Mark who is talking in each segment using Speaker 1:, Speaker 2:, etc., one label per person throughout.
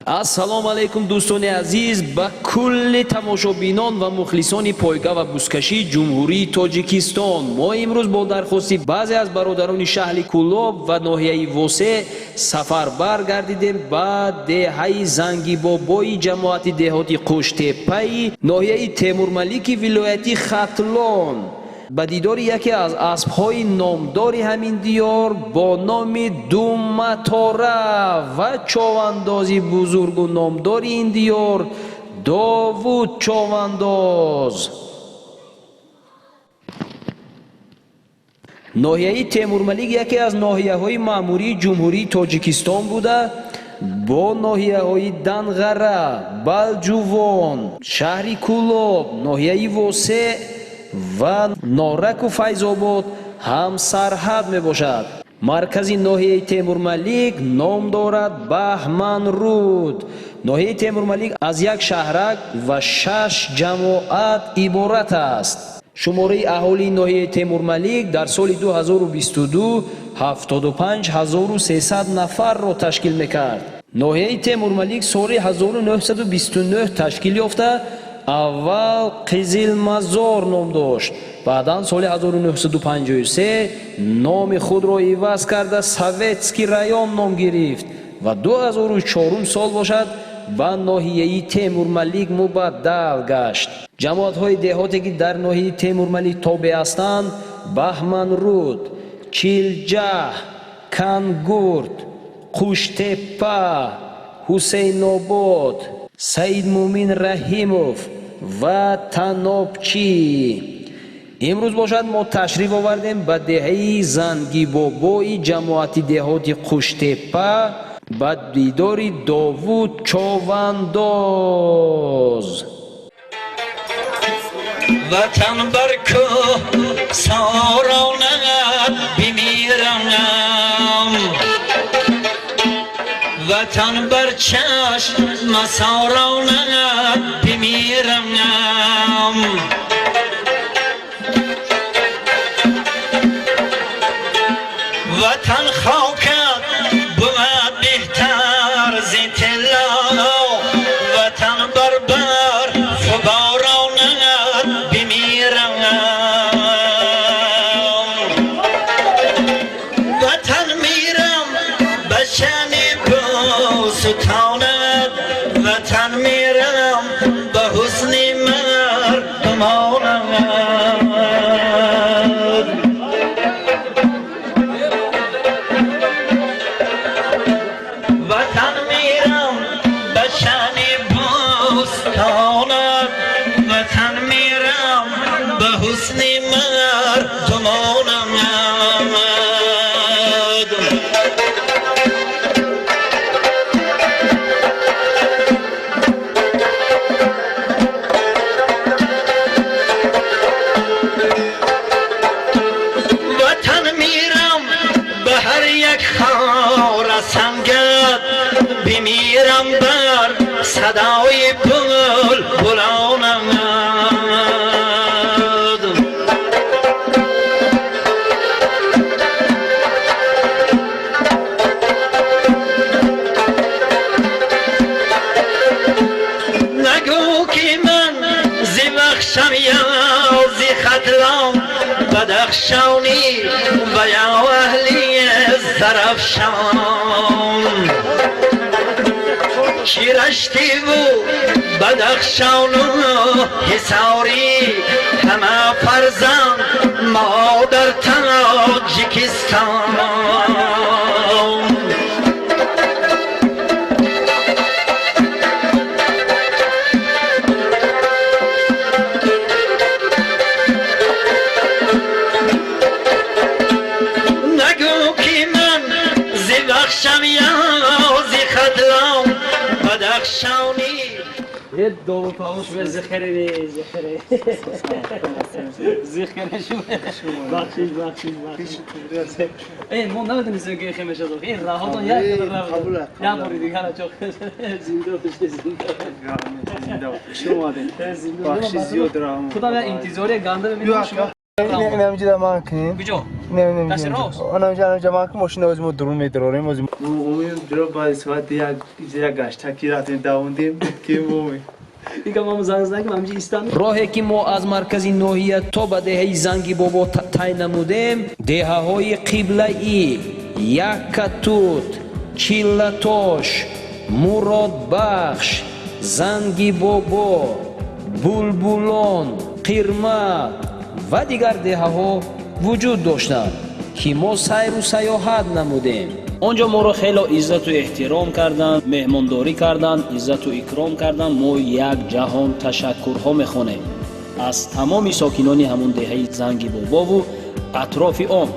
Speaker 1: ассалому алайкум дӯстони азиз, ба кулли тамошобинон ва мухлисони пойга ва бузкашии ҷумҳурии Тоҷикистон. Мо имрӯз бо дархости баъзе аз бародарони шаҳри Кӯлоб ва ноҳияи Восе сафарбар гардидем ба деҳаи Зангибобои ҷамоати деҳоти Қуштепаи ноҳияи Темурмалики вилояти Хатлон ба дидори яке аз аспҳои номдори ҳамин диёр бо номи Думатора ва човандози бузургу номдори ин диёр Довуд Човандоз. ноҳияи Темурмалик яке аз ноҳияҳои маъмурии ҷумҳурии Тоҷикистон буда бо ноҳияҳои Данғара, Балҷувон, шаҳри Кӯлоб, ноҳияи Восе ва Нораку Файзобод ҳам сарҳад мебошад. маркази ноҳияи Темурмалик ном дорад Баҳманруд. ноҳияи Темурмалик аз як шаҳрак ва 6 ҷамоат иборат аст. шумораи аҳолии ноҳияи Темурмалик дар соли 2022 75300 нафарро ташкил мекард. ноҳияи Темурмалик соли 1929 ташкил ёфта аввал Қизилмазор ном дошт. баъдан соли 1953 номи худро иваз карда Советский район ном гирифт ва 2004 сол бошад ба ноҳияи Темурмалик мубаддал гашт. ҷамоатҳои деҳоте ки дар ноҳияи Темурмалик тобеъ ҳастанд Баҳманруд, Чилҷаҳ, Кангурт, Қуштепа, Ҳусейнобод, Саидмумин Раҳимов ва Танобчӣ. имрӯз бошад мо ташриф овардем ба деҳаи Зангибобои ҷамоати деҳоти Қуштепа ба дидори Довуд Човандоз.
Speaker 2: ватан бар кӯҳ соронад бимиранам, ватан бар чашм соронад бимиранам. ватан хокат буд беҳтар зи тилла, ватан бар барф боронад бимиранам. ватан мирам ба шани бӯстонад, ватан мирам ба ҳусни мардумонад. ватан мирам ба шани бӯстонад, ватан мирам ба ҳусни мардумонад. ватан мирам ба ҳар як хора сангад, бимирам бар садои булбулонад. нагӯ ки ман зи бахшам ё зи хатлон, бадахшонӣ ва ё аҳли зарафшон. شیرشتیو بدخشانو حساری همه فرزند ما در تاجیکستان. نگو که من زی بخشم یا زی خدلام بدخشانی.
Speaker 1: دو پاوش به زخره زخره زخره شو بخشش این ما نمیدونیم که خیمه شد این راهاتون یک قبول یا موری دیگه حالا چوک زنده بشه زنده شو اومدین بخشش زیاد راه خدا به انتظار گنده ببینیم شما
Speaker 3: نمی‌جوده من کنیم
Speaker 1: کجا؟
Speaker 3: نمی‌جوده
Speaker 1: دست راست؟
Speaker 3: آنجا من که ماشین از ما درون می‌دراریم از
Speaker 4: مومیم درو با ساعت یک گشت کی رفتیم دووندیم کی مومی
Speaker 1: دیگه ما زنگ که همینجا ایستادیم. راهی که ما از مرکز ناحیه تا به دهه زنگی بابا تعیین نمودیم دهه‌های قبله‌ای یکتوت، چیلتاش، مراد بخش، زنگی بابا، بلبلان، قرمه و دیگر دهه‌ها وجود داشتند که ما سیر و سیاحت نمودیم. آنجا ما را خیلی عزت و احترام کردند، مهمانداری کردند، عزت و اکرام کردند. ما یک جهان تشکرها میخوانیم از تمام ساکنان همون دهه زنگی بابا و اطراف آن.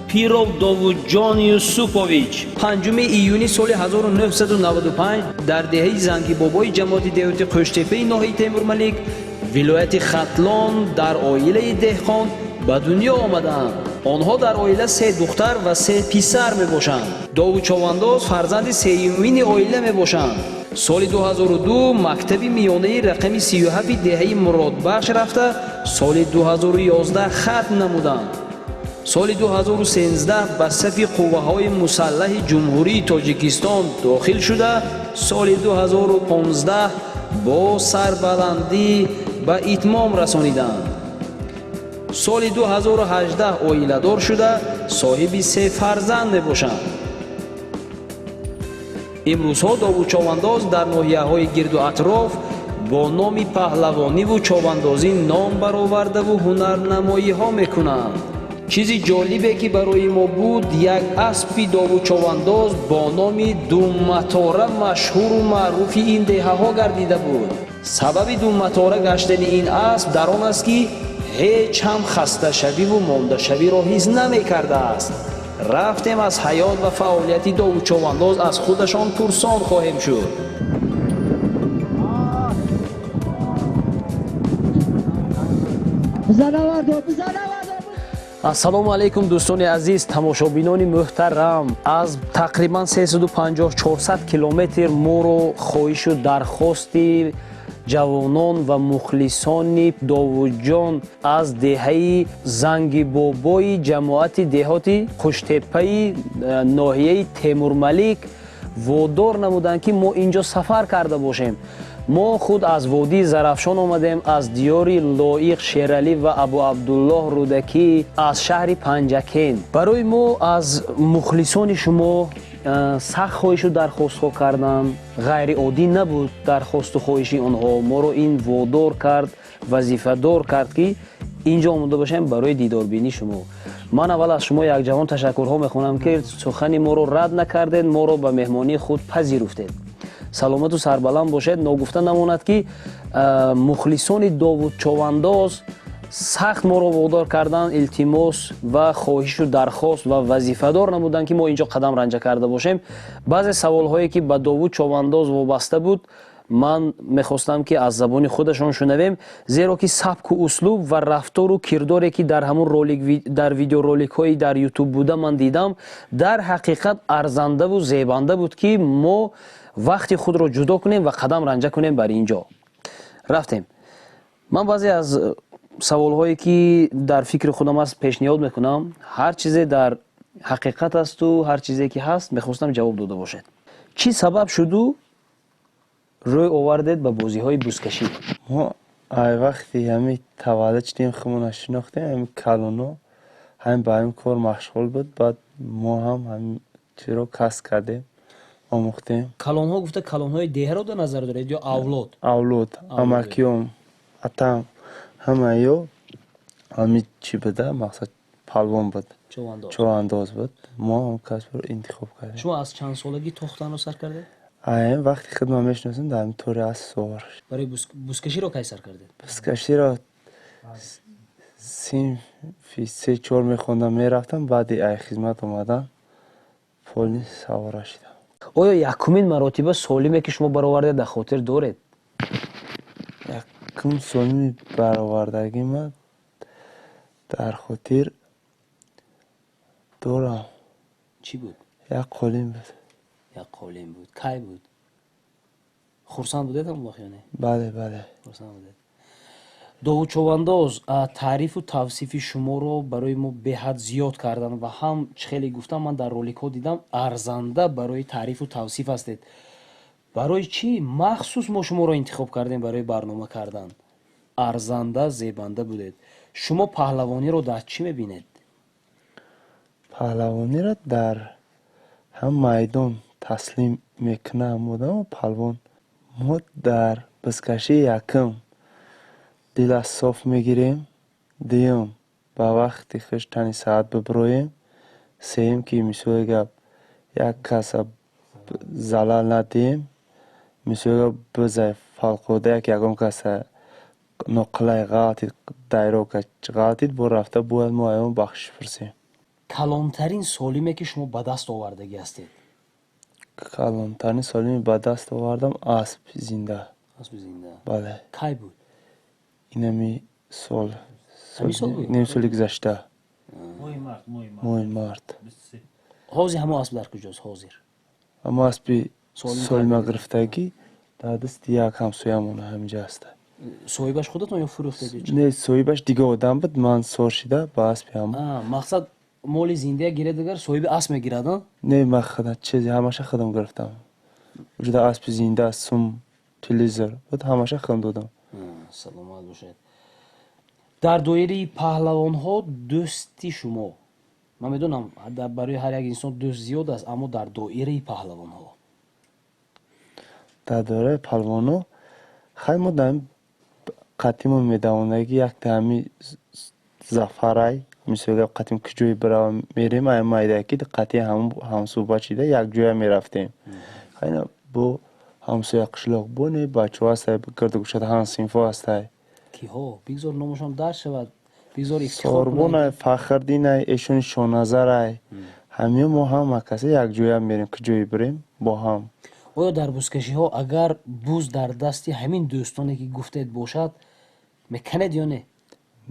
Speaker 1: پیرو داوود جان یوسوپوویچ 5 ایونی سال 1995 در دهه زنگی بابای جماعت دهاتی قشتیپه ناحیه تیمورملک ولایت ختلان در عائله دهقان به دنیا آمدند. آنها در عائله 3 دختر و 3 پسر می باشند. داوود چوانداز فرزند سیومین عائله می باشند. سال 2002 مکتب میانه رقم 37 دهه مراد بخش رفته سال 2011 ختم نمودند. سال 2013 به صف قوه‌های مسلح جمهوری تاجیکستان داخل شده سال 2015 با سربلندی به اتمام رسانیدند. سال 2018 عائله‌دار شده صاحب 3 فرزند میباشند. امروزها داوود چوانداز در ناحیه‌های گرد و اطراف با نام پهلوانی و چواندازی نام برآورده و هنرنمایی‌ها میکنند. چیزی جالبه که برای ما بود یک اسب داوود چوانداز با نام دومتاره مشهور و معروف این دهه‌ها گردیده بود. سبب دومتاره گشتن این اسب در آن است که هیچ هم خسته شوی و مانده شوی را حس نمی کرده است. رفتیم از حیات و فعالیت داوود چوانداز از خودشان پرسان خواهیم شد. السلام علیکم دوستان عزیز، تماشابینان محترم. از تقریبا 350-400 کیلومتر ما رو خواهش و درخواستی جوانان و مخلصان داوود جان از دهه زنگی بابای جماعت دهاتی قشتیپه ناحیه تیمورملک وادار نمودند که ما اینجا سفر کرده باشیم. ما خود از وادی زرافشان آمدیم، از دیار لایق شیرالی و ابو عبدالله رودکی از شهر پنجکین. برای ما از مخلصان شما سخت خواهش و درخواست ها کردم. غیر عادی نبود درخواست و خواهشی آنها. ما رو این وادار کرد، وظیفه دار کرد که اینجا آمده باشیم برای دیداربینی شما. من اول از شما یک جوان تشکرها میخوانم که سخن ما رو رد نکردید، ما رو به مهمانی خود پذیرفتید. سلامت و سربلند باشید. ناگفته نماند که مخلصان داوود چوانداز سخت ما رو وادار کردن، التماس و خواهش و درخواست و وظیفه دار نمودن که ما اینجا قدم رنجه کرده باشیم. بعضی سوال هایی که به داوود چوانداز وابسته بود من میخواستم که از زبان خودشان شنویم، زیرا که سبک و اسلوب و رفتار و کرداری که در همون رولیک در ویدیو رولیک های در یوتیوب بوده من دیدم در حقیقت ارزنده و زیبنده بود که ما وقتی خود رو جدا کنیم و قدم رنجه کنیم بر اینجا. رفتیم. من بعضی از سوال هایی که در فکر خودم است پیشنهاد میکنم. هر چیزی در حقیقت است و هر چیزی که هست میخواستم جواب داده باشد. چی سبب شد روی آوردید به بازی های بزکشی؟
Speaker 4: ما ای وقتی همین تولد شدیم خمون شناختیم همین کلونا همین با این کار مشغول بود. بعد ما هم چرا کس کردیم آموختیم.
Speaker 1: کلان ها گفته کلان های دیه رو در نظر دارید یا اولاد؟
Speaker 4: اولاد امکیوم اتم همه یا همین چی بده مقصد پلوان بود، چوانداز بود. ما هم کس رو انتخاب کردیم.
Speaker 1: شما از چند سالگی تختان رو سر کرده؟
Speaker 4: این وقتی خدمت میشناسیم در این طور از سوار.
Speaker 1: برای بزکشی رو کی سر کردید؟
Speaker 4: بزکشی را فی 3-4 میخوندم میرفتم. بعد ای خدمت اومدم پولی سوار شدم.
Speaker 1: آیا یکمین مراتبه سالمه که شما برآورده در خاطر دارید؟
Speaker 4: یکم سالمی برآوردگی من در خاطر دارم.
Speaker 1: چی بود؟
Speaker 4: یک قولیم بود.
Speaker 1: یک قولیم بود. کی بود؟ خرسند بودید هم واقعا؟
Speaker 4: بله.
Speaker 1: خرسند بودید. довучовандоз таърифу тавсифи шуморо барои мо беҳад зиёд кардан ва ҳам чӣ хеле гуфтам, ман дар роликҳо дидам арзанда барои таърифу тавсиф ҳастед. барои чӣ махсус мо шуморо интихоб кардем барои барнома кардан? арзанда, зебанда будед. шумо паҳлавониро дар чӣ мебинед?
Speaker 4: паҳлавониро дар ҳам майдон таслим мекунам одамо палвон. мо дар бизкашии якум дила соф мегирем, дуюм ба вақти хуш тани саат бибироем, сеюм ки мисоли гап як каса залал надием, мисоли гап бизай фавқулода ягон каса ноқилаи ғалтид дайрока ғалтид бо рафта бояд мо аён бахшиш пурсем.
Speaker 1: калонтарин солиме ки шумо ба даст овардагӣ ҳастед?
Speaker 4: калонтарин солиме ба даст овардам асп зинда.
Speaker 1: асби зинда.
Speaker 4: бале
Speaker 1: кай буд?
Speaker 4: инами
Speaker 1: Ҳамин сол буд?
Speaker 4: ним соли гузашта моҳи март.
Speaker 1: ҳозир ҳамо асб дар куҷост ҳозир?
Speaker 4: аммо аспи
Speaker 1: Солим
Speaker 4: солима
Speaker 1: кард.
Speaker 4: гирифтагӣ дар дасти як ҳамсоямона ҳаминҷа аст.
Speaker 1: соҳибаш худатон ё фурӯхтед ё чӣ?
Speaker 4: не соҳибаш дига одам буд, ман сор шида ба аспи ҳам.
Speaker 1: мақсад моли зиндая гиред дигар соҳиби асб мегирад?
Speaker 4: не ман худам чизи ҳамаша худам гирифтам. ҷуда аспи зинда, сум, телевизор буд, ҳамаша худам додам.
Speaker 1: саломат бошед. дар доираи паҳлавонҳо дӯсти шумо, ман медонам барои ҳар як инсон дӯст зиёд аст, аммо дар доираи паҳлавонҳо
Speaker 4: дар доираи палвоно хай мо дар қатимон медавонагӣ як таами зафарай мисоли гап қатим куҷои бирава мерем ай майдаки қатъи ҳамсӯҳбат шида якҷоя мерафтем. хайна бо ҳамсоя қишлоқ боне бачаҳо ҳастай гирдугӯшада ҳам синфҳо ҳастай.
Speaker 1: киҳо? бигзор номашон дард шавад, бигзор ифтихор
Speaker 4: сорбонай, фахрдинай, эшони шоназарай, ҳамиё мо ҳама касе якҷоя мерем, куҷои бирем бо ҳам.
Speaker 1: оё дар бузкашиҳо агар буз дар дасти ҳамин дӯстоне ки гуфтед бошад, меканед ё не?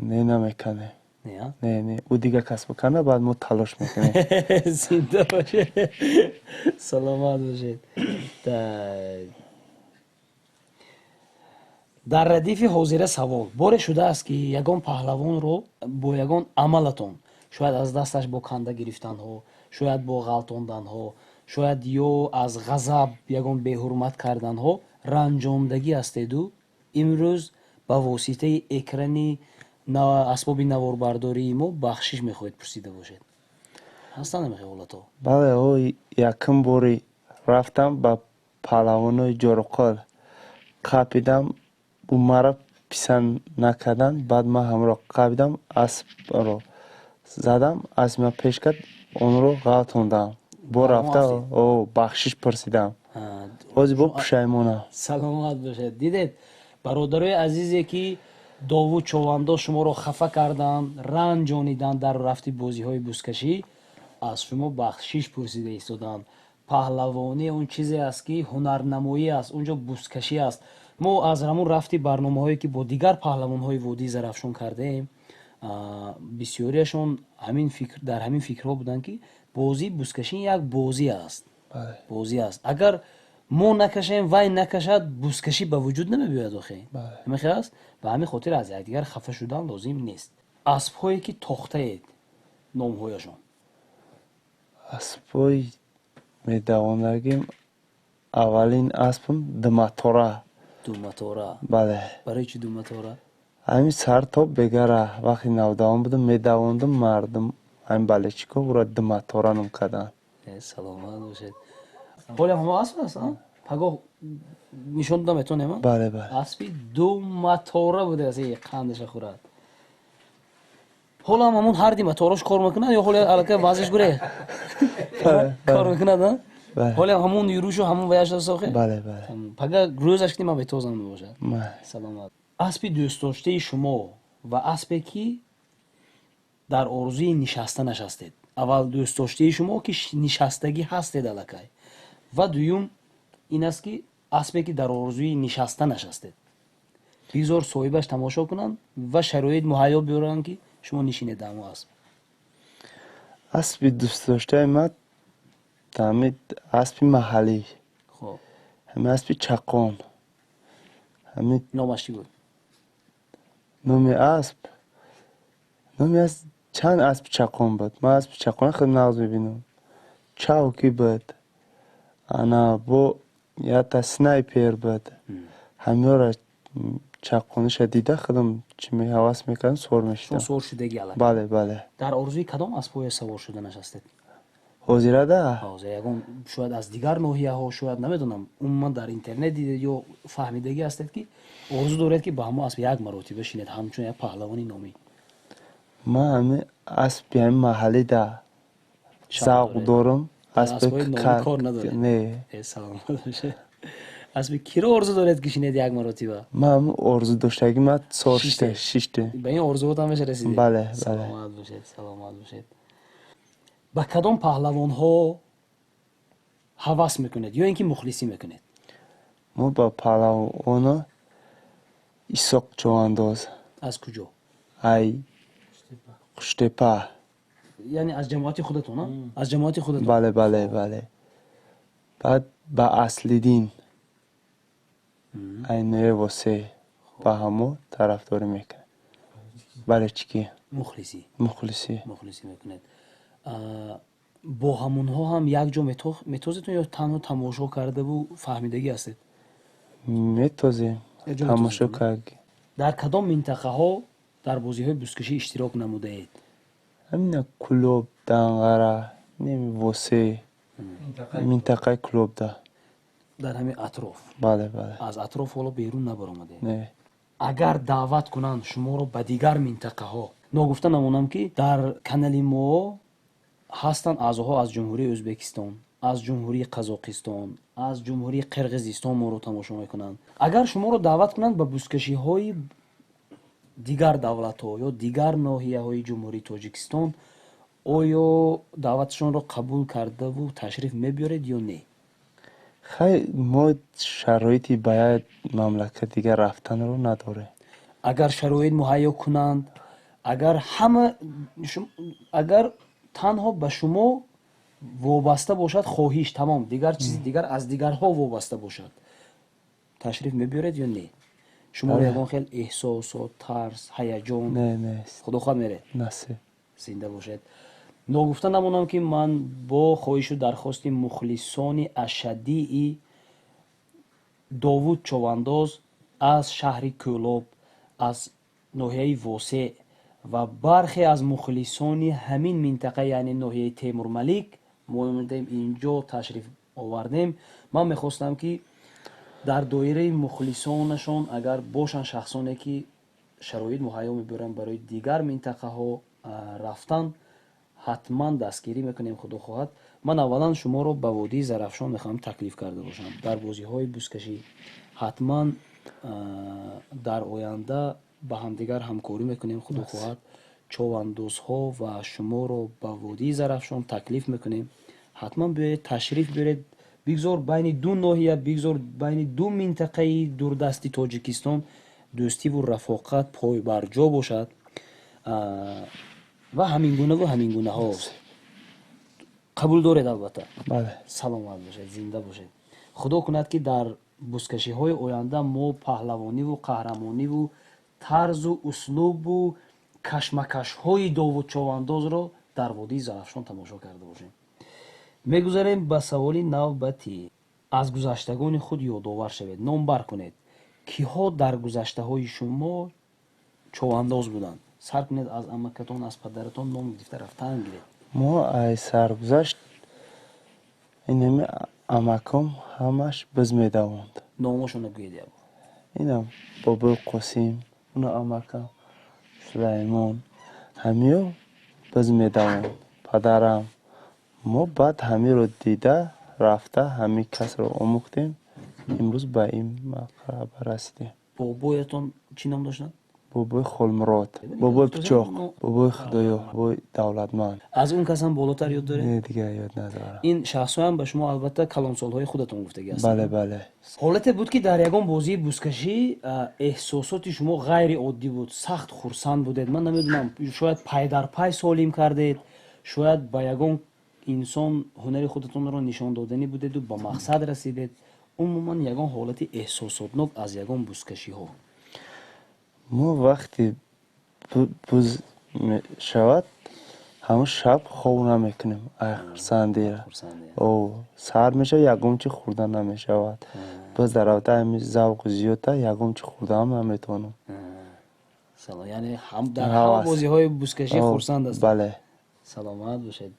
Speaker 4: не намекане.
Speaker 1: Не, а?
Speaker 4: не ӯ дига кас бикана баъд мо талош мекунем.
Speaker 1: зинда бошед. саломат бошед. Так. дар радифи ҳозира савол боре шудааст ки ягон паҳлавонро бо ягон амалатон, шояд аз дасташ бо канда гирифтанҳо, шояд бо ғалтонданҳо, шояд ё аз ғазаб ягон беҳурмат карданҳо ранҷондагӣ ҳастеду имрӯз ба воситаи экрани асбоби наворбардории мо бахшиш мехоҳед пурсида бошед? ҳаста намехоҳ ҳолато?
Speaker 4: бале якум бори рафтам ба паҳлавонои ҷоруқол қапидам, ӯ маро писанд накардан, баъд ман ҳамро қапидам, аспро задам, асби ман пеш кард, онро ғалтондам, бо рафта бахшиш пурсидам. ҳозир бо пушаймонам.
Speaker 1: саломат бошед. дидед бародарои азизе ки довуд човандоз шуморо хафа кардан, ранҷонидан дар рафти бозиҳои бузкашӣ, аз шумо бахшиш пурсида истоданд. паҳлавонӣ он чизе аст ки ҳунарнамоӣ аст, онҷо бузкашӣ аст. мо аз ҳамун рафти барномаҳое ки бо дигар паҳлавонҳои водии зарафшон кардем, бисёриашон дар ҳамин фикрҳо буданд ки бозии бузкашӣ як бозӣ аст. бозӣ аст. агар мо накашем, вай накашад, бузкашӣ ба вуҷуд намебиёяд. охе мехел аст. ба ҳамин хотир аз якдигар хафа шудан лозим нест. аспҳое ки тохтаед, номҳояшон?
Speaker 4: аспҳои медавонагим аввалин аспам думатора.
Speaker 1: думатора?
Speaker 4: бале.
Speaker 1: барои чӣ думатора?
Speaker 4: ҳамин сартоб бегара вақти навдавон будам медавондам мардум ҳамин балечико ӯро думатора ном кардан.
Speaker 1: саломат бошед. ҳоле ҳама асп аст? пагоҳ нишон додам метонем?
Speaker 4: бале
Speaker 1: аспи думатора будааст. қандаша хӯрад. ҳола ҳамон ҳарди маторош кор мекунад ё ҳоле аллакай вазиш гуре кор мекунад? ҳоле ҳамон юрушу ҳамон ваяшдасохе?
Speaker 4: бале.
Speaker 1: пага рӯзаш ки ман бетозам мебошад. саломат. аспи дӯстдоштаи шумо ва аспе ки дар орзуи нишастанаш ҳастед. аввал дӯстдоштаи шумо ки нишастагӣ ҳастед аллакай, ва дуюм ин аст ки аспе ки дар орзуи нишастанаш ҳастед. бигзор соҳибаш тамошо кунанд ва шароит муҳайё биёранд ки шумо нишинед дар ҳамон асп.
Speaker 4: аспи дӯстдоштаи ман ҳамин аспи маҳаллӣ, ҳамин аспи чақон, ҳамин
Speaker 1: номаш чӣ буд?
Speaker 4: номи аз чанд аспи чақон буд. Ман аспи чақона хеле нағз мебинам. Чавки буд. Ана бо ята снайпер буд. Ҳамёра чақониша дида худам чӣ ҳавас мекардам сор
Speaker 1: شما
Speaker 4: мешидам.
Speaker 1: سوار شدگی алак.
Speaker 4: Бале, бале.
Speaker 1: در آرزوی کدام اسب‌های سوار شدنش هستید؟
Speaker 4: ҳозирада
Speaker 1: حاضر یگان شاید از دیگر ناحیه ها شاید نمیدونم عموما در اینترنت دیدید یا فهمیدگی هستید که آرزو دارید که با همه اسب یک مراتبه بشینید همچون یک پهلوانی نامی.
Speaker 4: ман ҳами аспи ҳами маҳаллида завқ дорам.
Speaker 1: اسبای
Speaker 4: аспи
Speaker 1: نامی کار ندارید.
Speaker 4: не
Speaker 1: سلامت باشه. اسب کی را آرزو دارید که شینید یک مراتبه؟
Speaker 4: ман ҳами орзу доштагӣ ман
Speaker 1: شیشته.
Speaker 4: шиште.
Speaker 1: به این آرزوات هم بشه رسیدید.
Speaker 4: بله، بله.
Speaker 1: سلامت باشید. سلامت باشید. با کدام پهلوان ها هوس میکنید یا اینکه مخلصی میکنید؟
Speaker 4: мо ба паҳлавоно исоқ ҷовандоз
Speaker 1: از کجا؟
Speaker 4: ай қуштепа.
Speaker 1: یعنی از جماعت خودتون ها؟ از جماعت خودتون.
Speaker 4: бале бале бале. баъд ба аслиддин айное восе ба ҳамо тарафдорӣ мекунад. бале чики
Speaker 1: مخلصی.
Speaker 4: мухлисӣ.
Speaker 1: مخلصی میکنید. با همون ها هم یک جا میتوزیتون یا تنها تماشا کرده و فهمیدگی هستید؟
Speaker 4: метозем
Speaker 1: یه جا
Speaker 4: тамошо
Speaker 1: می‌توزید،
Speaker 4: кард.
Speaker 1: در کدام منطقه ها در بازی های بزکشی اشتراک نموده اید؟
Speaker 4: ҳамина кулоб данғара неми восе минтақаи кулобда.
Speaker 1: در همین اطراف.
Speaker 4: бале бале.
Speaker 1: از اطراف حالا بیرون نبرآمده.
Speaker 4: не
Speaker 1: اگر دعوت کنند شما رو به دیگر منطقه ها نگفته نمونم که در کانال ما هستند اعضاها از جمهوری ازبکستان، از جمهوری قزاقستان، از جمهوری قرقیزستان ما رو تماشا میکنند. اگر شما رو دعوت کنند به بزکشی های دیگر دولت ها یا دیگر ناحیه های جمهوری تاجیکستان آیا دعوتشون رو قبول کرده و تشریف میبرید یا نه؟
Speaker 4: хай мо шароити ба як мамлакат дигар рафтанро надорем.
Speaker 1: اگر شرایط مهیا کنند، اگر تنها به شما وابسته باشد خواهیش تمام دیگر چیز دیگر از دیگرها وابسته باشد تشریف میبرید یا نه؟ شما رو یگان خیلی احساسات، ترس، هیجان
Speaker 4: не нест
Speaker 1: خدا خواه میره
Speaker 4: насиб.
Speaker 1: زنده باشد. نگفته نمونم که من با خواهش و درخواست مخلصان اشدی داوود چوانداز از شهر کولاب، از ناحیه واسع و برخی از مخلصان همین منطقه یعنی ناحیه تیمور ملیک ما اومدیم اینجا تشریف آوردیم. من میخواستم که در دایره مخلصانشان اگر باشن شخصانی که شرایط مهیا میبرن برای دیگر منطقه ها رفتن حتما دستگیری میکنیم خدا خواهد. من اولا شما رو به وادی زرافشان میخوام تکلیف کرده باشم در بازی های بزکشی. حتما در آینده با همدیگر همکاری میکنیم خدا خواهد. چواندوزها و شما رو به وادی زرافشان تکلیف میکنیم. حتما بیایید تشریف برید، بگذار بین دو ناحیه، بگذار بین دو منطقه دوردستی تاجیکستان دوستی و رفاقت پای بر جا باشد و همین گونه ها قبول دارید. البته
Speaker 4: бале.
Speaker 1: سلامت باشید، زنده باشید. خدا کند که در بزکشی های آینده ما پهلوانی و قهرمانی و طرز و اسلوب و کشمکش های داوود چوانداز را در وادی زرافشان تماشا کرده باشیم. میگذاریم به سوال نوبتی. از گذشتگان خود یادآور شوید، نام بر کنید کیها در گذشته های شما چوانداز بودند. سر کنید از عمکتان، از پدرتان نام گرفته رفتن گیرید.
Speaker 4: мо ай саргузашт инами амакам ҳамаш биз медавонд.
Speaker 1: نامشون رو بگویید.
Speaker 4: инам бобои қосим, уна амакам сулаймон ҳамиё биз медавонд. падарам мо баъд ҳамиро дида рафта ҳами касро омӯхтем. имрӯз ба ин мақсад расидем.
Speaker 1: بابایتان چی نام داشتن؟
Speaker 4: бобои холмурод, бобои пичоқ, бобои худоё, бобои давлатманд.
Speaker 1: از اون کس هم بالاتر یاد داره؟
Speaker 4: не дигар ёд надорам.
Speaker 1: این شخص هم به شما البته کلانسالهای خودتون گفتگی هستن.
Speaker 4: бале бале.
Speaker 1: حالت بود که در یگان بازی بزکشی احساسات شما غیر عادی بود، سخت خرسند بودید. من نمیدونم شاید پای در پای سالم کردید، شاید با یگان انسان هنر خودتون رو نشان دادنی بودید و به مقصد رسیدید. عموما یگان حالت احساساتناک از یگان بزکشی ها
Speaker 4: мо вақте буз мешавад ҳамон шаб хоб намекунем сандира сар мешавад ягумчи хӯрда намешавад баз дар равта ҳами завқу зиёдта ягумчи хӯрдаам наметавонам
Speaker 1: яъне дар ҳама бозиҳои бузкашӣ хурсанд ҳастед.
Speaker 4: бале
Speaker 1: саломат бошед.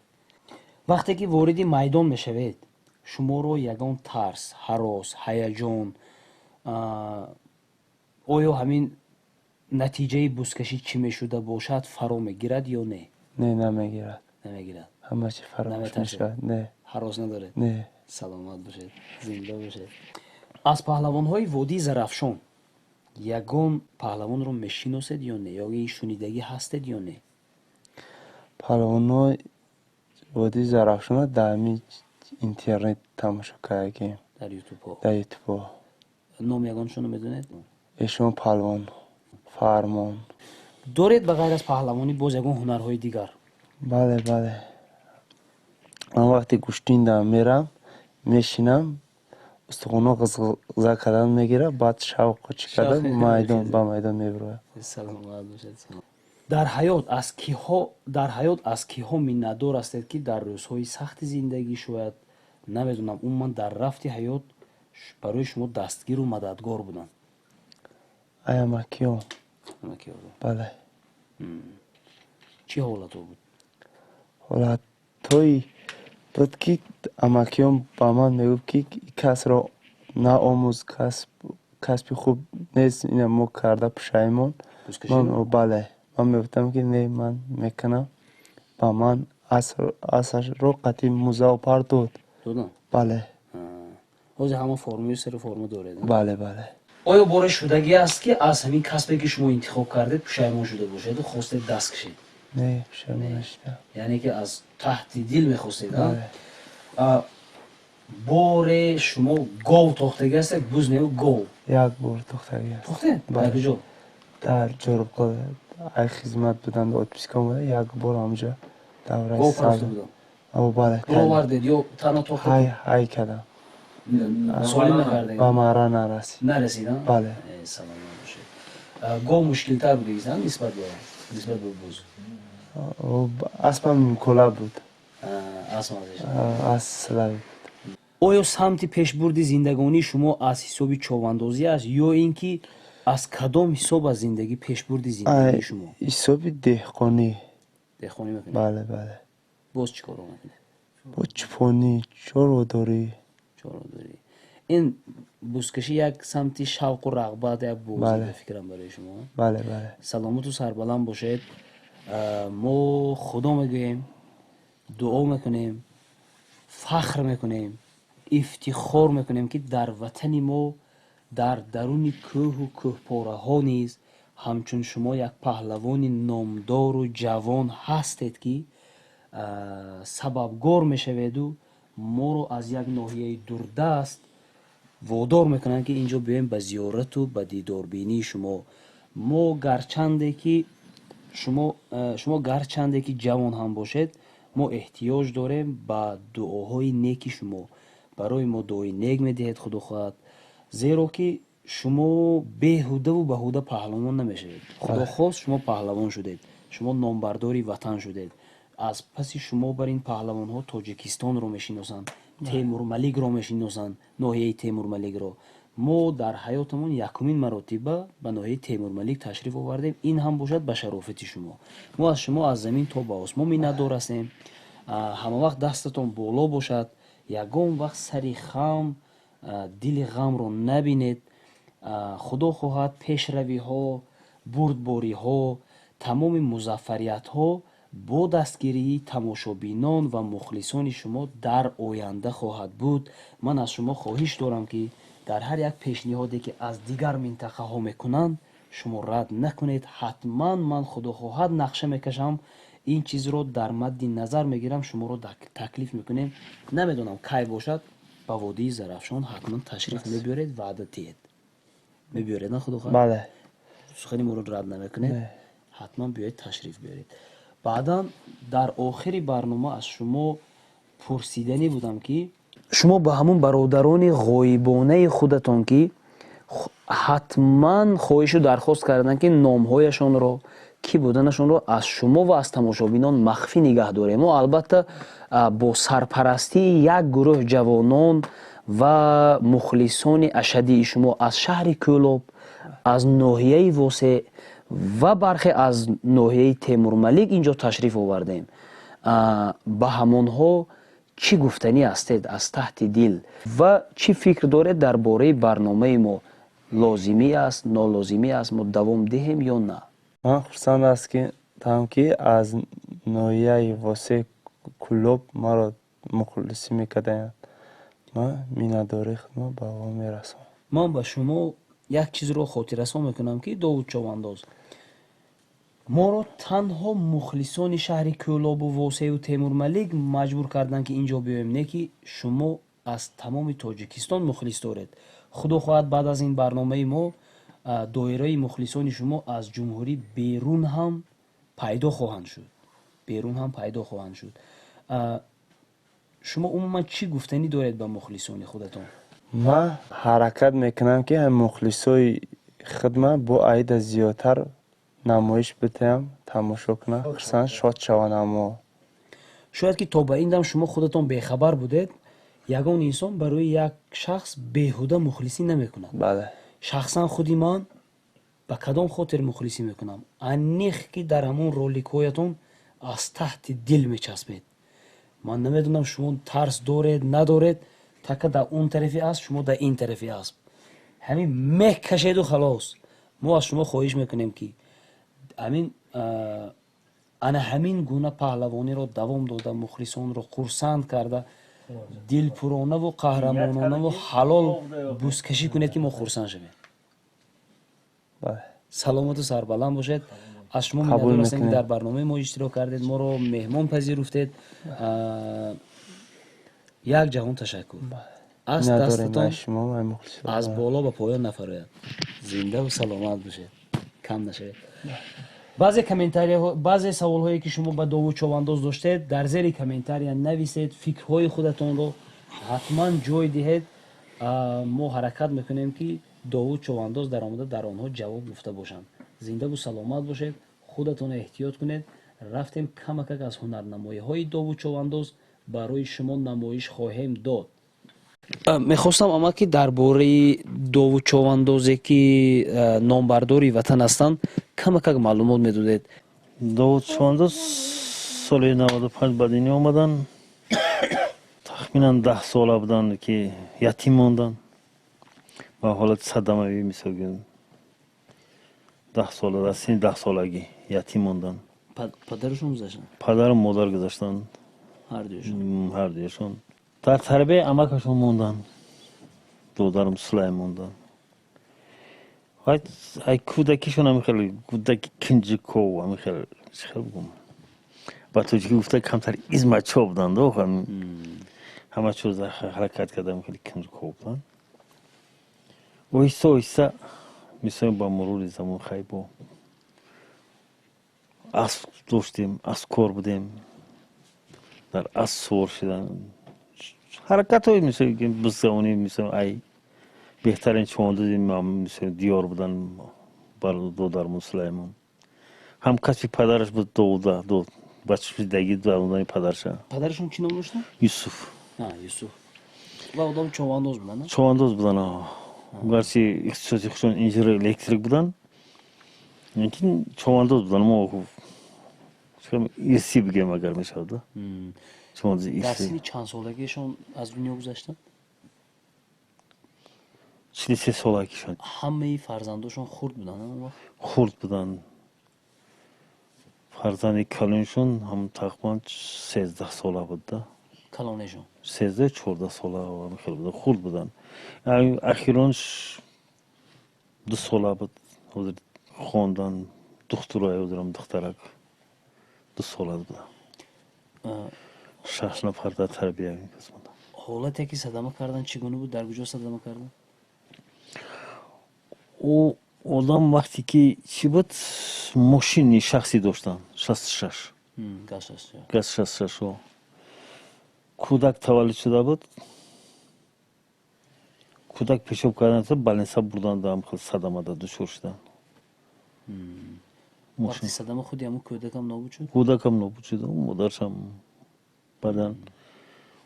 Speaker 1: вақте ки вориди майдон мешавед шуморо ягон тарс, ҳарос, ҳаяҷон оё ҳамин натиҷаи бузкашӣ чӣ мешуда бошад фаро мегирад ё не?
Speaker 4: не намегирад ҳама чи фаромӯш мешавад. не
Speaker 1: ҳарос надоред?
Speaker 4: не
Speaker 1: саломат бошед, зинда бошед. аз паҳлавонҳои водии Зарафшон ягон паҳлавонро мешиносед ё не? ё ин шунидагӣ ҳастед ё не?
Speaker 4: паҳлавонҳои водии Зарафшонро дар ҳамин интернет тамошо кардагем,
Speaker 1: дар ютубҳо.
Speaker 4: дар ютубҳо.
Speaker 1: ном ягонашонро медонед?
Speaker 4: эшон паҳлавон фармон.
Speaker 1: доред ба ғайр аз паҳлавонӣ боз ягон ҳунарҳои дигар?
Speaker 4: бале ман вақте гӯштинда мерам мешинам устухонҳо ғизғиза кардан мегирад баъд шавқу чӣ карда ба майдон мебироям.
Speaker 1: саломат бошед. дар ҳаёт аз киҳо миннатдор ҳастед ки дар рӯзҳои сахти зиндагӣ шояд намедонам умуман дар рафти ҳаёт барои шумо дастгиру мададгор буданд?
Speaker 4: аямакиём. бале
Speaker 1: чӣ ҳолатҳо буд?
Speaker 4: ҳолатҳои буд ки амакиём ба ман мегуфт ки касро наомӯз касби хуб нест ина мо карда пушаймон. бале ман мегуфтам ки не ман мекунам. ба ман асашро қатъи музаву пар дод. бале
Speaker 1: ҳозир ҳама формаи сари форма доред?
Speaker 4: бале
Speaker 1: оё бора шудагӣ аст ки аз ҳамин касбе ки шумо интихоб кардед пушаймон шуда бошеду хостед даст кишед?
Speaker 4: не пушаймон наштам.
Speaker 1: яъне ки аз таҳти дил мехостед? боре шумо гов тохтагӣ ҳастед? буз мегӯ гов
Speaker 4: як бор тохтагӣ аст.
Speaker 1: тохтед? дар куҷо?
Speaker 4: дар ҷорубқо ай хизмат буданд отпискам буда як бор ҳамҷа давраи
Speaker 1: гов парафта будам?
Speaker 4: бале
Speaker 1: овардед ё танҳо тохтед?
Speaker 4: ҳай кардам.
Speaker 1: солим накардед?
Speaker 4: ба мара нарасид.
Speaker 1: нарасид?
Speaker 4: бале
Speaker 1: саломат бошед. гов мушкилтар будегизан нисбат ба буз?
Speaker 4: аспам нимкола буд.
Speaker 1: аслави. оё самти пешбурди зиндагонии шумо аз ҳисоби човандозӣ аст ё ин ки аз кадом ҳисоб аз зиндагӣ пешбурди зиндагии шумо?
Speaker 4: ҳисоби деҳқонӣ.
Speaker 1: деҳқонӣ мекунед?
Speaker 4: бале
Speaker 1: боз чӣ коро мекунед?
Speaker 4: бо чӯпонӣ чорвадорӣ.
Speaker 1: ин бузкашӣ як самти шавқу рағбат як бози фикрам барои шумо?
Speaker 4: бале
Speaker 1: саломату сарбаланд бошед. мо худо мегӯем, дуо мекунем, фахр мекунем, ифтихор мекунем ки дар ватани мо дар даруни кӯҳу кӯҳпораҳо низ ҳамчун шумо як паҳлавони номдору ҷавон ҳастед ки сабабгор мешаведу моро аз як ноҳияи дурдаст водор мекунанд ки инҷо биёем ба зиёрату ба дидорбинии шумо. мо гарчанде ки ҷавон ҳам бошед мо эҳтиёҷ дорем ба дуоҳои неки шумо. барои мо дуои нек медиҳед худо хоҳад, зеро ки шумо беҳудаву баҳуда паҳлавон намешавед. худо хост шумо паҳлавон шудед, шумо номбардори ватан шудед. аз паси шумо бар ин паҳлавонҳо тоҷикистонро мешиносанд, темурмаликро мешиносанд, ноҳияи темурмаликро. мо дар ҳаётамон якумин маротиба ба ноҳияи темурмалик ташриф овардем. ин ҳам бошад ба шарофати шумо. мо аз шумо аз замин то ба осмон миннатдор ҳастем. ҳамавақт дастатон боло бошад. ягон вақт сари хам дили ғамро набинед. худо хоҳад пешравиҳо, бурдбориҳо, тамоми музаффариятҳо бо дастгирии тамошобинон ва мухлисони шумо дар оянда хоҳад буд. ман аз шумо хоҳиш дорам ки дар ҳар як пешниҳоде ки аз дигар минтақаҳо мекунанд шумо рад накунед. ҳатман ман худо хоҳад нақша мекашам, ин чизро дар мадди назар мегирам, шуморо таклиф мекунем. намедонам кай бошад, ба водии Зарафшон ҳатман ташриф мебиёред, ваъда диҳед. мебиёред на худо хоҳад?
Speaker 4: бале
Speaker 1: сухани моро рад намекунед. ҳатман биёед ташриф биёред. баъдан дар охири барнома аз шумо пурсиданӣ будам ки шумо ба ҳамон бародарони ғоибонаи худатон ки ҳатман хоҳишу дархост карданд ки номҳояшонро ки буданашонро аз шумо ва аз тамошобинон махфӣ нигаҳ дорем. Албатта бо сарпарастии як гурӯҳ ҷавонон ва мухлисони ашадии шумо аз шаҳри Кӯлоб, аз ноҳияи Восеъ ва бархе аз ноҳияи Темурмалик инҷо ташриф овардем. Ба ҳамонҳо чӣ гуфтанӣ ҳастед аз таҳти дил ва чӣ фикр доред дар бораи барномаи мо? Лозимӣ аст, нолозимӣ аст мо давом диҳем ё на?
Speaker 4: ман хурсанд ҳастам ки аз ноҳияи Восеъ Кӯлоб маро мухлисӣ мекарданд. ман миннатдории худро ба авом мерасонам.
Speaker 1: ман ба шумо як чизро хотиррасон мекунам ки Довуд Човандоз моро танҳо мухлисони шаҳри Кӯлобу Восеъу Темурмалик маҷбур карданд ки инҷо биёем, не ки шумо аз тамоми Тоҷикистон мухлис доред. худо хоҳад баъд аз ин барномаи мо доираи мухлисони шумо аз ҷумҳурӣ берун ҳам пайдо хоҳанд шуд. шумо умуман чӣ гуфтанӣ доред ба мухлисони худатон?
Speaker 4: ман ҳаракат мекунам ки мухлисои худма бо аида зиёдтар намоиш бидиҳам, тамошо кунам, хурсанд шод шаванд. аммо
Speaker 1: шояд ки то ба ин дам шумо худатон бехабар будед, ягон инсон барои як шахс беҳуда мухлисӣ намекунад.
Speaker 4: бале,
Speaker 1: шахсан худи ман ба кадом хотир мухлисӣ мекунам? аниқ ки дар ҳамон роликҳоятон аз таҳти дил мечаспед. ман намедонам шумо тарс доред надоред, така дар он тарафи аст, шумо дар ин тарафи аст, ҳамин мекашеду халос. мо аз шумо хоҳиш мекунем ки ҳамин гуна паҳлавониро давом дода, мухлисонро хурсанд карда, дилпуронаву қаҳрамононаву ҳалол бузкашӣ кунед ки мо хурсанд шавем.
Speaker 4: бале.
Speaker 1: саломату сарбаланд бошед. аз шумо
Speaker 4: қабул
Speaker 1: миннатдор ҳастем ки
Speaker 4: мекунем.
Speaker 1: дар барномаи мо иштирок кардед, моро меҳмон пазируфтед. як ҷаҳон ташаккур. аз
Speaker 4: Миннатдорем
Speaker 1: дастатон
Speaker 4: аз шумо, аз мухлисон.
Speaker 1: аз боло ба поён нафарояд. зиндаву саломат бошед, кам нашавед. баъзе саволҳое ки шумо ба Довуд Човандоз доштед, дар зери комментария нависед, фикрҳои худатонро ҳатман ҷой диҳед. мо ҳаракат мекунем ки Довуд Човандоз дар омада дар онҳо ҷавоб гуфта бошанд. зиндаву саломат бошед, худатонро эҳтиёт кунед. рафтем камакак аз ҳунарнамоиҳои Довуд Човандоз барои шумо намоиш хоҳем дод. мехостам ама ки дар бораи Довуд Човандозе ки номбардори ватан ҳастанд камакак маълумот медодед?
Speaker 5: Довуд Човандоз соли 95 ба дунё омаданд. тахминан 10 сола буданд ки ятим монданд. ба ҳолати садамавӣ мисол 10 сола, дар синни 10 солагӣ ятим монданд.
Speaker 1: падарашон гузаштанд?
Speaker 5: падару модар гузаштанд, ҳардуяшон. дар тарбияи амакашон монданд. додарам Сулайм монданд. ай кӯдакишон ҳами хеле кӯдаки кинҷиков, ҳами хеле чӣ хел бигӯм, ба тоҷикӣ гуфта камтар измачо буданд. ҳамачо ҳаракат карда ҳами хеле кинҷиков буданд. оҳиста оҳиста мисоли ба мурури замон хай бо асп доштем, аскор будем, дар асп сувор шудан ҳаракатҳои мисоли ки биззавонӣ мисоли ай беҳтарин чувондози мисоли диёр будан додармон Сулаймон. ҳамкасби падараш буд Довуда, бачшидагӣ давондани падарша.
Speaker 1: падарашон чӣ ном доштанд?
Speaker 5: Юсуф.
Speaker 1: Юсуф. ва одам Човандоз буданд?
Speaker 5: Човандоз буданд. гарчи ихтисоси худшон инженер электрик буданд, лекин Човандоз буданд. мо ирсӣ бигем агар мешавад.
Speaker 1: дар синни чанд солагиашон аз дунё гузаштанд?
Speaker 5: 43 солагишон.
Speaker 1: ҳамаи фарзандошон хурд буданд?
Speaker 5: хурд буданд. фарзанди калоншон ҳам тақрибан 13 сола буд.
Speaker 1: калонешон
Speaker 5: 13-14 сола хел буд, хурд буданд. ахиронш 2 сола буд. ҳозир хондан духтуроя ҳозирам духтарак 2 сола буд. 6 нафар дар тарбия мекасбанд.
Speaker 1: ҳолате ки садама кардан чӣ гуна буд? дар куҷо садама кардан?
Speaker 5: او одам вақте ки чӣ буд, мошини шахсӣ доштанд 66 газ 66. кӯдак таваллуд шуда буд. Kudak peşop kadansa balansa buradan da amkıl sadamada düşürüşten.
Speaker 1: وقتی صدمه خودی همون کودکم نابود شد
Speaker 5: Kudakam ne buçudu mudarsam badan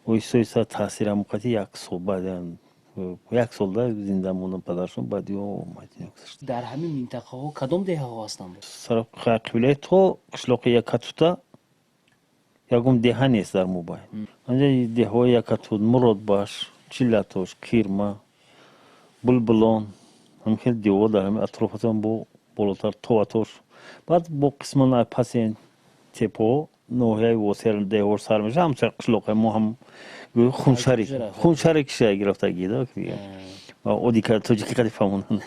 Speaker 5: oysa tasir amukati yak sol badan yak solda zindan bunun padarşon badiyo madin yoksa.
Speaker 1: در همین منطقه ها کدام دهه ها هستن بود
Speaker 5: Sarap qaqbile to qishloqi yakatuta yagum dehan est dar mubay. Anja deho yakatud murod baş chillatosh kirma bulbulon hamkhil devo dar ham atrofatan bu bolotar tovatosh bad bu qismana pasien tepo nohay vosel deho sarmish ham qishloqi mu ham khunshari kishaya girafta gida ki. O dikkat tociki qadi famunan.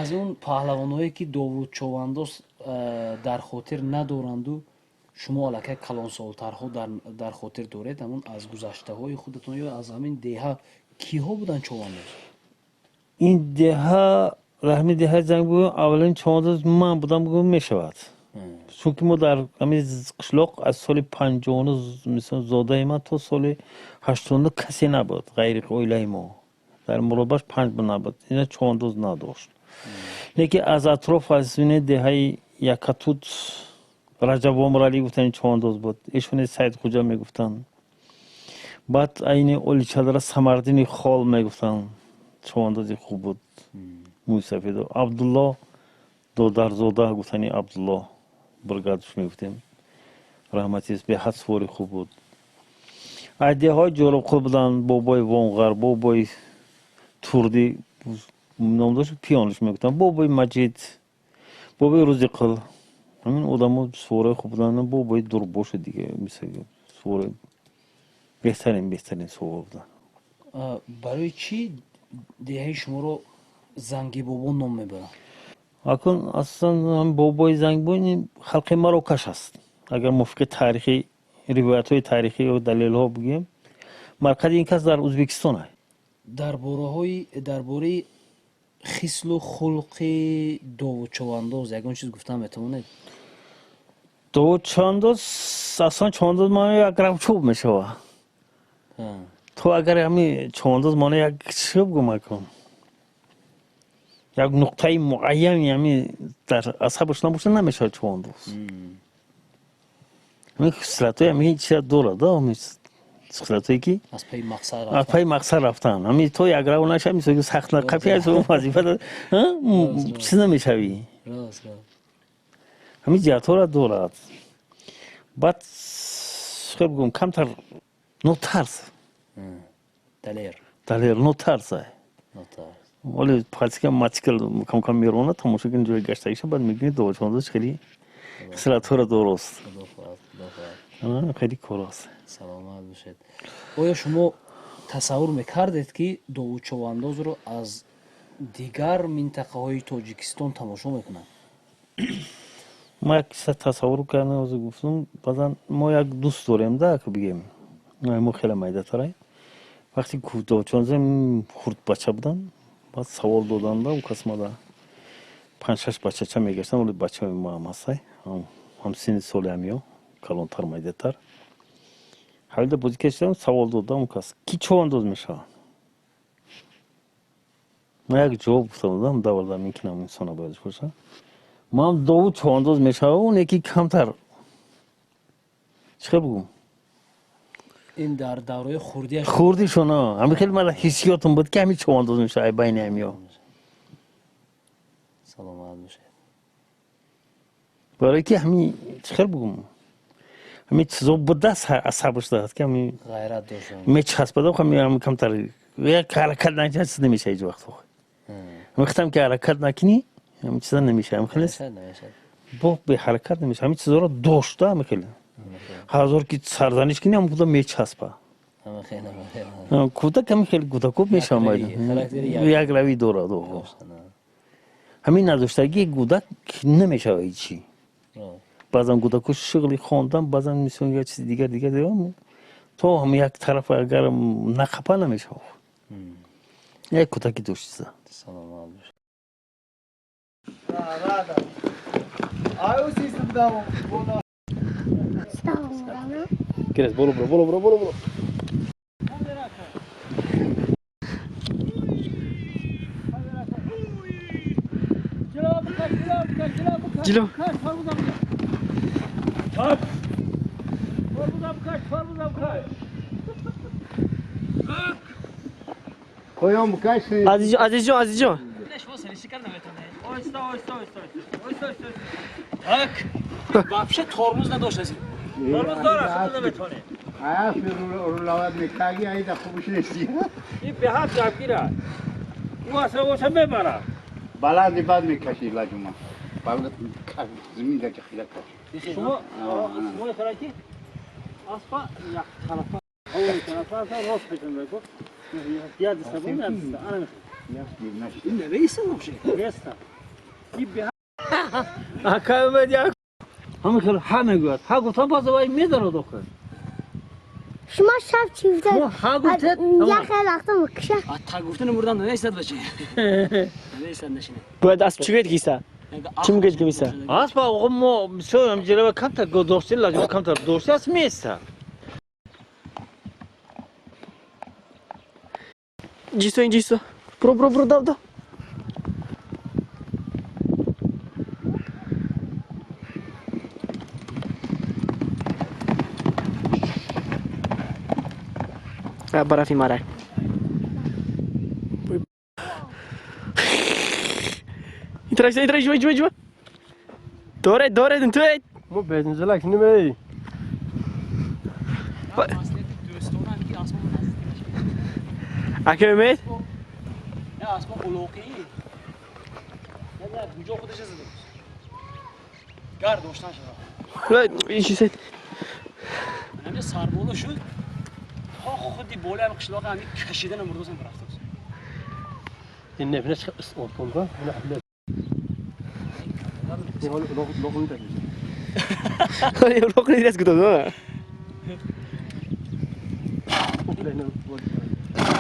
Speaker 1: از اون پهلوانایی که داوود چوانداز در خاطر ندارند و شما الکه کلان سالترها در خاطر دارید همون از گذشته های خودتون یا از همین دهه کیها بودن چوانداز
Speaker 5: این deha rahmi deha zang bu avvalin çoğunuz man budam bugün meşavat. Çünkü mu dar amiz qishloq az soli 50 misal zodayma to soli 80 kasi nabud gayri o'ylaymo. Dar murobash 5 nabud. Ina çoğunuz nadosh. Lekin az atrof asine dehay yakatut Rajab Omrali guftan çoğunuz bud. Eşone Said Xoja meguftan. Bat ayni olichadara Samardini xol meguftan. Çoğunuz خوب بود موسفید عبدالله دودرزاده گفتنی عبدالله برگادش میگفتیم رحمتی است به حد فوری خوب بود ایده های جالب خوب بودن بابای وانغر بابای توردی نامداش پیانش میگفتن بابای مجید بابای روزیقل همین آدم‌ها سوره خوب بودن بابای درباش دیگه مثل سوره بهترین سوره بودن
Speaker 1: برای چی دهه شما رو زنگی بابا نام میبرن
Speaker 5: Akın aslında Boboy Zangboy halkı Marokaş است. Eğer mufki tarihi rivayetleri tarihi o dalilha bugim. Merkezi inkaz در Uzbekistan است.
Speaker 1: درباره خصل و خلق داوود چوانداز یگان چیز گفتم بهتونه
Speaker 5: داوود چوانداز اصلا چوانداز مانه یک رفچوب میشه. تو اگر همی چوانداز مانه یک چوب گم یک نقطه معین یعنی در اصحابش نباشه نمیشه چوانداز. همین خصلت‌های همین چیز دوره همی خصلت‌هایی که از پی مقصد رفتن. همین تو یک راه نشه میشه سخت نقفی از اون وظیفه داد. چیز نمیشوی. همین جهت‌ها را دوره. بعد خیلی بگم کمتر نوترس. دلیر نوترسه. ولی پرسیکم ماتیکل کم میرونه تماشا کن جوی گشتایشه بعد میگی دو چونداز خیلی خصلت‌ها را درست. خیلی کلاس.
Speaker 1: سلامت باشید. آیا شما تصور میکردید که داوود چوانداز رو از دیگر منطقه های تاجیکستان تماشا میکنن؟
Speaker 5: ما یک تصور کردم از گفتم بعدن ما یک دوست داریم ده که بگیم ما خیلی مایده تره وقتی داوود چوانداز خورد بچه بودن بعد سوال دادن ده اون قسمه ده 5-6 بچه چه میگشتن ولی بچه ما هم هسته هم سن سالی همیو کلانتر مایده تر حالا بودی کشیدم سوال دادم اون کس کی چوانداز میشه ما یک جواب گفتم دادم داوردم میکنم انسان بایدش باشه ما هم داوود چوانداز میشه اون یکی کمتر چه بگم
Speaker 1: این در دوره
Speaker 5: خوردیشون همین خیلی من حسیاتم بود که همین چوانداز میشه ای بین همیا
Speaker 1: سلامت باشید
Speaker 5: برای که همین چه بگم همین چیزا بود دست اصحابش داد که همین
Speaker 1: غیرت داشتن
Speaker 5: میچسب بدم همین کمتر یک حرکت نکنی چیز نمیشه هیچ وقت میختم که حرکت نکنی همین چیزا نمیشه همین خیلی با به حرکت نمیشه همین چیزا رو داشته همین خیلی هزار کی سرزنش کنی هم کدا میچسبه کدا کمی خیلی کدا کوب میشه یک روی دوره دو همین نداشتگی کدا نمیشه هیچی بعضن کدا کو شغلی خواندن بعضن میشون یه چیز دیگه دیگه تو هم یک طرف اگر نخپا نمیشه یک کدا کی دوشیزه
Speaker 1: سلام علیکم
Speaker 3: آیو سیستم دامو بولا
Speaker 5: Gires, bolo.
Speaker 1: جلو
Speaker 3: Koyun bu kaç sene?
Speaker 1: عزیز جان вообще тормоз надошт аз
Speaker 5: Tormuz dora şunu da betone.
Speaker 3: Ayak bir lavat mekagi ayda kubuş nesi.
Speaker 5: İyi bir hat yapira. Bu asra o sen bebara.
Speaker 3: Bala dibad mekashi la cuma. Balat zemin da khila ka.
Speaker 5: Şunu şunu karaki. Aspa ya tarafa. O tarafa da roz betone beko. Ya da sabun ya ana.
Speaker 3: Yaş bir naş.
Speaker 1: نه ویسه نمیشه
Speaker 5: Yesta. İyi bir hat. Akamet ya. Hamı kır ha gör. Ha gutan fazla vay medar o doktor.
Speaker 6: شما شب چی بوده؟
Speaker 5: Ha gutan.
Speaker 6: یا خیلی وقتا مکشه
Speaker 1: تا گفتن مردن نمیستد باشه نمیستد نشینه باید اسب چی گید کیسه چی میگید که میسه
Speaker 5: Aspa o mo söyleyeyim celebe kanta go dostil la kanta dostas mesta.
Speaker 1: جیسو این جیسو برو دو برافی ماره این جوا دوره دن توی
Speaker 3: Bu benzinlik ne mi?
Speaker 1: اکه امید نه اسما قلوقی نه کجا خودش زده گرد داشتن شد این چیزه همین سربالا شد تا خودی بالا هم قشلاق همین کشیدن مردوسم برفته بود
Speaker 3: این nefes ortamda bunu hallet. Ne olur lokunu da güzel.
Speaker 1: لوق نیست کدوم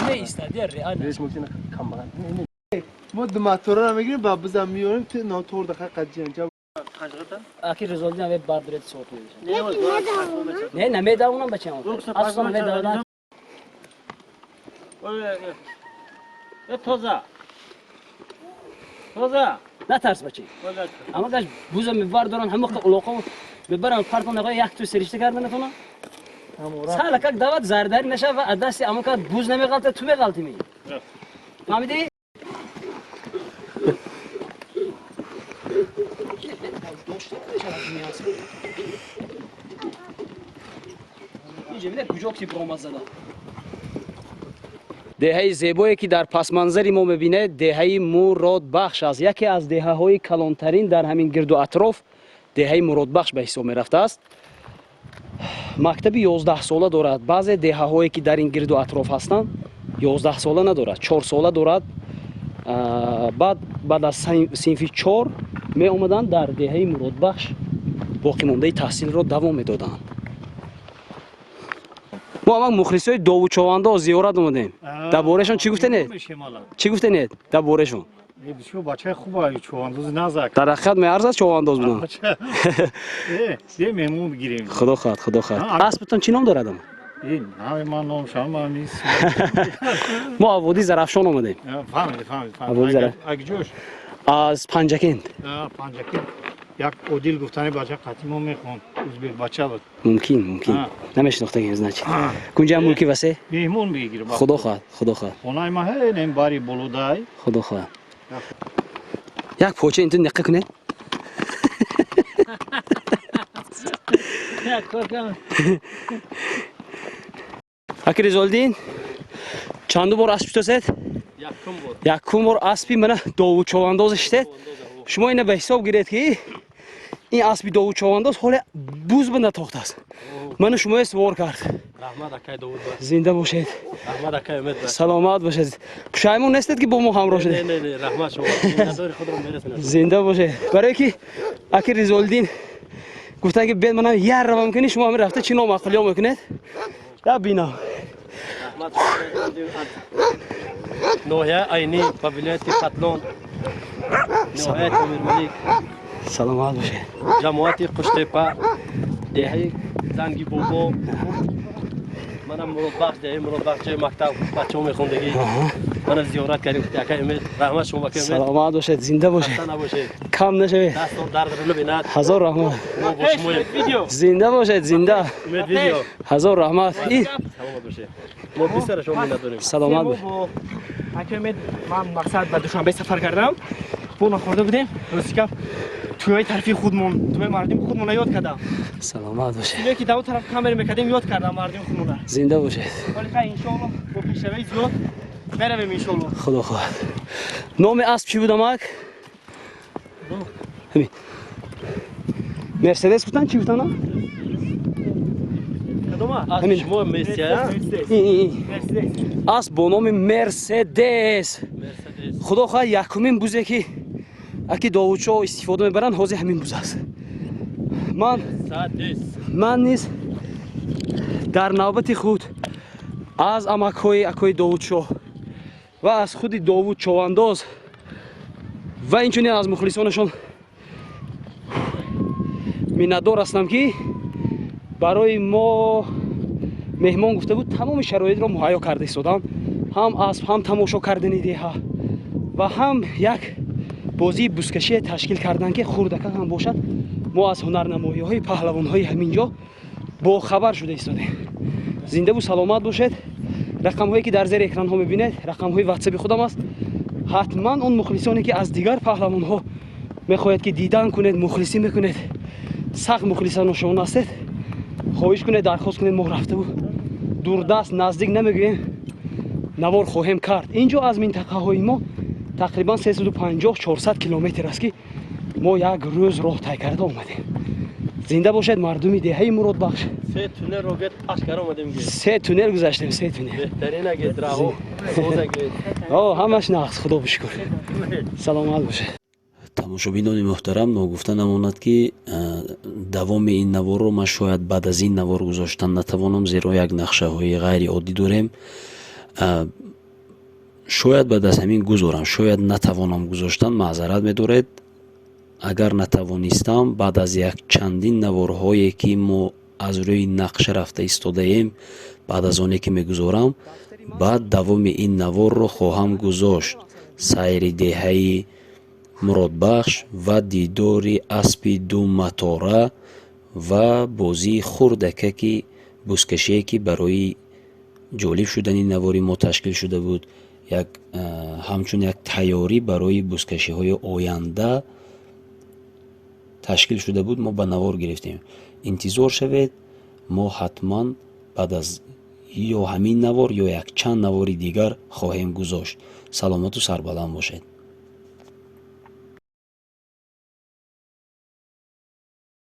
Speaker 1: نه ایستاد یا ریال
Speaker 3: Resmokine kamera. ما دو موتورا رو میگیریم بعد بزن میاریم تو ناتور دقیق قدیان
Speaker 1: اکی رزولدی هم بار درد صوت میشه نه نمیدونم بچه‌م اصلا نمیدونم
Speaker 5: Toza. Toza.
Speaker 1: نه ترس بچه اما داش بوزم میوار دارن همه قلوقو ببرن پارتون نگاه یک تو سریشته کردن نتونا سال که دعوت زرداری نشه و اداسی اما که بوز نمیغلطه تو بغلطی میگی فهمیدی اینجا میده کجا کی برامز زده دهه زیبایی که در پس منظری ما میبینه دهه مراد بخش است یکی از دهه های کلانترین در همین گرد و اطراف دهه مراد بخش به حساب میرفته است مکتب 11 ساله دارد بعضی دهه هایی که در این گرد و اطراف هستند 11 ساله ندارد 4 ساله دارد بعد از صنف 4 می اومدن در دهه مراد بخش باقی مانده تحصیل را دوام میدادند ما هم مخلصای داوود چوانداز زیارت اومدیم دربارهشون چی گفتنید چی گفتنید دربارهشون
Speaker 7: بسیار بچه خوبه چوانداز نزد
Speaker 1: در حقیقت میارز از چوانداز بودن
Speaker 7: یه مهمون بگیریم
Speaker 1: خدا خواهد اسبتون چی نام دارد
Speaker 7: این همه من نام شما نیست
Speaker 1: ما آبادی زرافشان اومدیم
Speaker 7: فهمید اگه جوش
Speaker 1: از پنجکند
Speaker 7: پنجکی یک اودیل گفتنی بچه قطیمون میخوند ازبیل بچه بود
Speaker 1: ممکن نمیشناخته که ازنه چی کنجا ملکی وسه
Speaker 7: مهمون بگیریم
Speaker 1: خدا خواهد
Speaker 7: خونای ما این باری بلودای
Speaker 1: خدا خواهد یک پوچه اینتون نقه کنه اکی رزالدین چندو بار اسب توسید یکم بار اسبی منه داوود چوانداز اشتید شما اینه به حساب گیرید که این اسبی داوود چوانداز حالا بوز بنده تاخت است من شما سوار کرد
Speaker 8: رحمت اکای داوود با
Speaker 1: زنده باشید
Speaker 8: رحمت اکای امید با
Speaker 1: سلامت باشید پشایمون نیستید که با ما همراه شدید
Speaker 8: نه رحمت شما نداری خود رو میرسونه
Speaker 1: زنده باشید برای که اکی رزالدین گفتن که بید منم یه روام کنی شما همین رفته چی نامعقلی ها میکنید یا بینا
Speaker 8: رحمت نوحه اینی قبیلیت قتلون نوحه امیر ملیک
Speaker 1: سلامت باشید
Speaker 8: جماعت قشتیپا دهه زنگی بابا منم مراد بخش دهه مراد بخش جای مکتب بچه ها میخوندگی من زیارت کردیم که امید رحمت شما بکنید
Speaker 1: سلامت باشید زنده باشید
Speaker 8: خسته نباشید
Speaker 1: کم نشوید
Speaker 8: دستتون درد رو نبیند
Speaker 1: هزار رحمت
Speaker 8: ما با شما
Speaker 1: زنده باشید زنده
Speaker 8: امید ویدیو
Speaker 1: هزار رحمت این
Speaker 8: سلامت باشید ما بسیار شما می‌نت داریم
Speaker 1: سلامت باشید
Speaker 9: حکیمت من مقصد به دوشنبه سفر کردم بو نخورده بودیم روزی که توی طرفی خودمون توی مردم خودمون یاد کردم
Speaker 1: سلامت باشید
Speaker 9: توی که دو طرف کامر میکردیم یاد کردم مردم خودمون
Speaker 1: زنده باشید
Speaker 9: ولی خیلی انشالله با پیشروی زیاد برویم انشالله
Speaker 1: خدا خواهد نام اسب چی بود امک؟ همین مرسدس بودن چی بودن؟
Speaker 8: از شما میسیه
Speaker 1: این اسب با نام مرسدس خدا خواهد یکمین بوزه که اگه داوودشاه استفاده میبرن حاضر همین بوز است من نیز در نوبت خود از امک‌های اکای داوودشاه و از خود داوود چوانداز و اینچنین از مخلصانشان منتدار هستم که برای ما مهمان گفته بود تمام شرایط را مهیا کرده ایستادم هم اسب هم تماشا کردن دیها و هم یک بازی بزکشی تشکیل کردن که خردک هم باشد ما از هنرنمایی‌های پهلوان‌های همینجا با خبر شده ایستادیم زنده و سلامت باشید رقم هایی که در زیر اکران ها میبینید رقم های واتساپ خودم است حتما اون مخلصانی که از دیگر پهلوان ها میخواهید که دیدن کنید مخلصی میکنید سخت مخلصان شما هستید خواهش کنید درخواست کنید ما رفته بود دوردست نزدیک نمیگوییم نوار خواهیم کرد اینجا از منطقه های ما تقریبا 350-400 کیلومتر است که ما یک روز راه طی کرده آمدیم زنده باشد مردمی دهه مراد بخش
Speaker 8: سه تونل رو گت اشکر آمدیم گه
Speaker 1: سه تونل گذاشتیم سه تونل
Speaker 8: بهترین اگه دراو سوز اگه
Speaker 1: همش نقص خدا بشکر سلامت باشه
Speaker 10: тамошобинони муҳтарам ногуфта намонад ки давоми ин наворро ман шояд баъд аз ин навор гузоштан натавонам зеро як нақшаҳои ғайриоддӣ дорем шояд баъд аз ҳамин гузорам шояд натавонам гузоштан маъзарат медоред агар натавонистам баъд аз як чандин наворҳое ки мо аз рӯи нақша рафта истодаем баъд аз оне ки мегузорам баъд давоми ин наворро хоҳам гузошт сайри деҳаи муродбахш ва дидори аспи ду матора ва бозии хурдака ки бузкашие ки барои ҷолиб шудани навори мо ташкил шуда буд ҳамчун як тайёрӣ барои бузкашиҳои оянда ташкил шуда буд мо ба навор гирифтем интизор шавед мо ҳатман баъд аз ё ҳамин навор ё якчанд навори дигар хоҳем гузошт саломату сарбаланд бошед